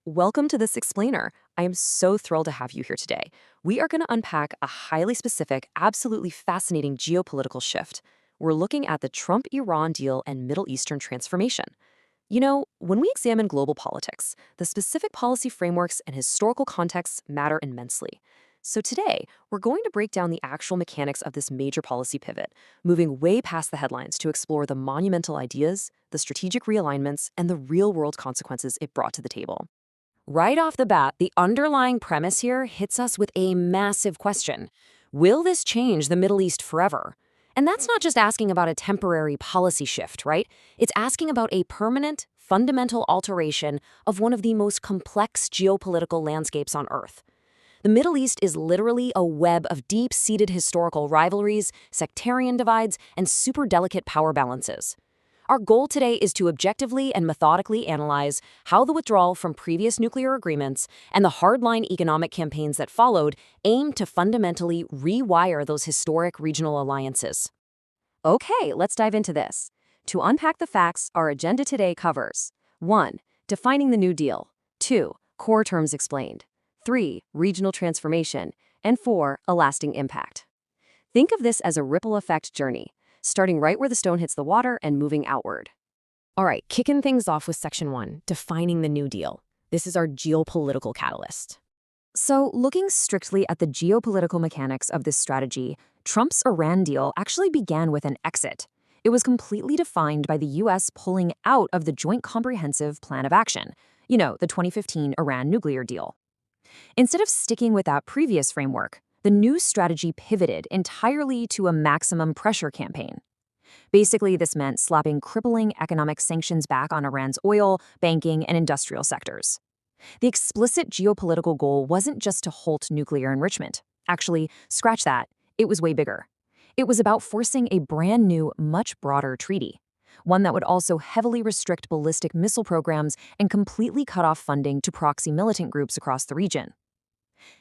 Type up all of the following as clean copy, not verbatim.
Welcome to this explainer. I am so thrilled to have you here today. We are going to unpack a highly specific, absolutely fascinating geopolitical shift. We're looking at the Trump-Iran deal and Middle Eastern transformation. When we examine global politics, the specific policy frameworks and historical contexts matter immensely. So today, we're going to break down the actual mechanics of this major policy pivot, moving way past the headlines to explore the monumental ideas, the strategic realignments, and the real-world consequences it brought to the table. Right off the bat, the underlying premise here hits us with a massive question. Will this change the Middle East forever? And that's not just asking about a temporary policy shift, right? It's asking about a permanent, fundamental alteration of one of the most complex geopolitical landscapes on Earth. The Middle East is literally a web of deep-seated historical rivalries, sectarian divides, and super delicate power balances. Our goal today is to objectively and methodically analyze how the withdrawal from previous nuclear agreements and the hardline economic campaigns that followed aim to fundamentally rewire those historic regional alliances. Okay, let's dive into this. To unpack the facts, our agenda today covers 1. Defining the New Deal, 2. Core terms explained, 3. Regional transformation, and 4. A lasting impact. Think of this as a ripple effect journey, starting right where the stone hits the water and moving outward. All right, kicking things off with Section 1, Defining the New Deal. This is our geopolitical catalyst. So, looking strictly at the geopolitical mechanics of this strategy, Trump's Iran deal actually began with an exit. It was completely defined by the U.S. pulling out of the Joint Comprehensive Plan of Action, the 2015 Iran nuclear deal. Instead of sticking with that previous framework, the new strategy pivoted entirely to a maximum pressure campaign. Basically, this meant slapping crippling economic sanctions back on Iran's oil, banking, and industrial sectors. The explicit geopolitical goal wasn't just to halt nuclear enrichment. Actually, scratch that, it was way bigger. It was about forcing a brand new, much broader treaty, one that would also heavily restrict ballistic missile programs and completely cut off funding to proxy militant groups across the region.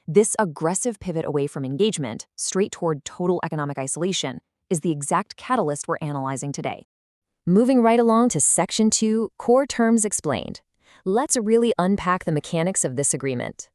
This aggressive pivot away from engagement, straight toward total economic isolation, is the exact catalyst we're analyzing today. Moving right along to Section 2, Core Terms Explained. Let's really unpack the mechanics of this agreement.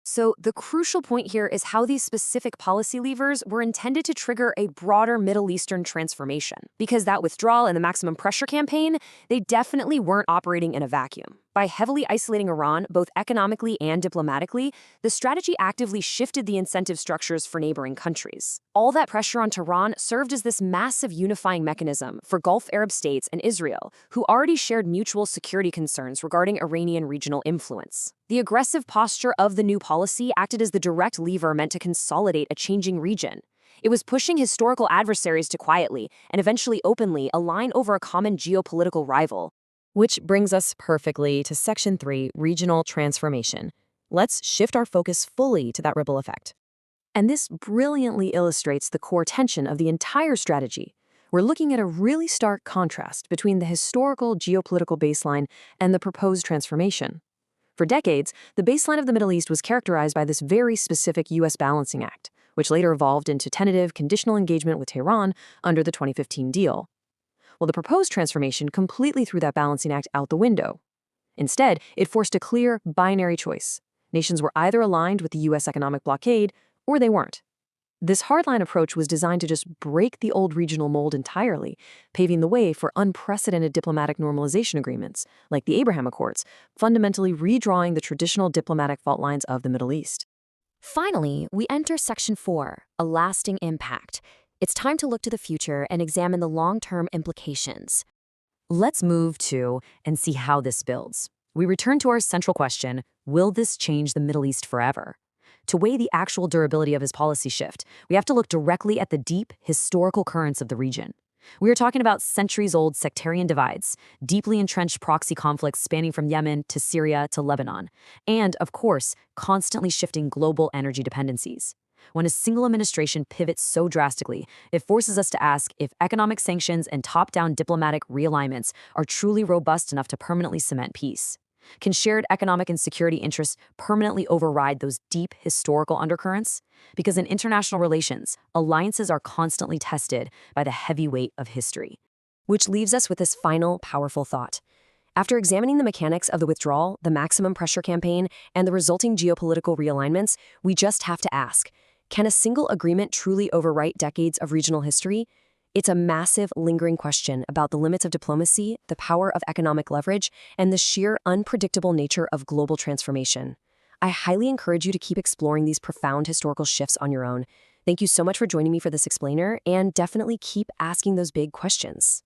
So the crucial point here is how these specific policy levers were intended to trigger a broader Middle Eastern transformation. Because that withdrawal and the maximum pressure campaign, they definitely weren't operating in a vacuum. By heavily isolating Iran, both economically and diplomatically, the strategy actively shifted the incentive structures for neighboring countries. All that pressure on Tehran served as this massive unifying mechanism for Gulf Arab states and Israel, who already shared mutual security concerns regarding Iranian regional influence. The aggressive posture of the new policy acted as the direct lever meant to consolidate a changing region. It was pushing historical adversaries to quietly, and eventually openly, align over a common geopolitical rival. Which brings us perfectly to Section 3, Regional Transformation. Let's shift our focus fully to that ripple effect. And this brilliantly illustrates the core tension of the entire strategy. We're looking at a really stark contrast between the historical geopolitical baseline and the proposed transformation. For decades, the baseline of the Middle East was characterized by this very specific U.S. balancing act, which later evolved into tentative, conditional engagement with Tehran under the 2015 deal. Well, the proposed transformation completely threw that balancing act out the window. Instead, it forced a clear, binary choice. Nations were either aligned with the U.S. economic blockade, or they weren't. This hardline approach was designed to just break the old regional mold entirely, paving the way for unprecedented diplomatic normalization agreements, like the Abraham Accords, fundamentally redrawing the traditional diplomatic fault lines of the Middle East. Finally, we enter Section 4, a lasting impact. It's time to look to the future and examine the long-term implications. Let's move to and see how this builds. We return to our central question, will this change the Middle East forever? To weigh the actual durability of his policy shift, we have to look directly at the deep, historical currents of the region. We are talking about centuries-old sectarian divides, deeply entrenched proxy conflicts spanning from Yemen to Syria to Lebanon, and, of course, constantly shifting global energy dependencies. When a single administration pivots so drastically, it forces us to ask if economic sanctions and top-down diplomatic realignments are truly robust enough to permanently cement peace. Can shared economic and security interests permanently override those deep historical undercurrents? Because in international relations, alliances are constantly tested by the heavy weight of history. Which leaves us with this final, powerful thought. After examining the mechanics of the withdrawal, the maximum pressure campaign, and the resulting geopolitical realignments, we just have to ask, can a single agreement truly overwrite decades of regional history? It's a massive, lingering question about the limits of diplomacy, the power of economic leverage, and the sheer unpredictable nature of global transformation. I highly encourage you to keep exploring these profound historical shifts on your own. Thank you so much for joining me for this explainer, and definitely keep asking those big questions.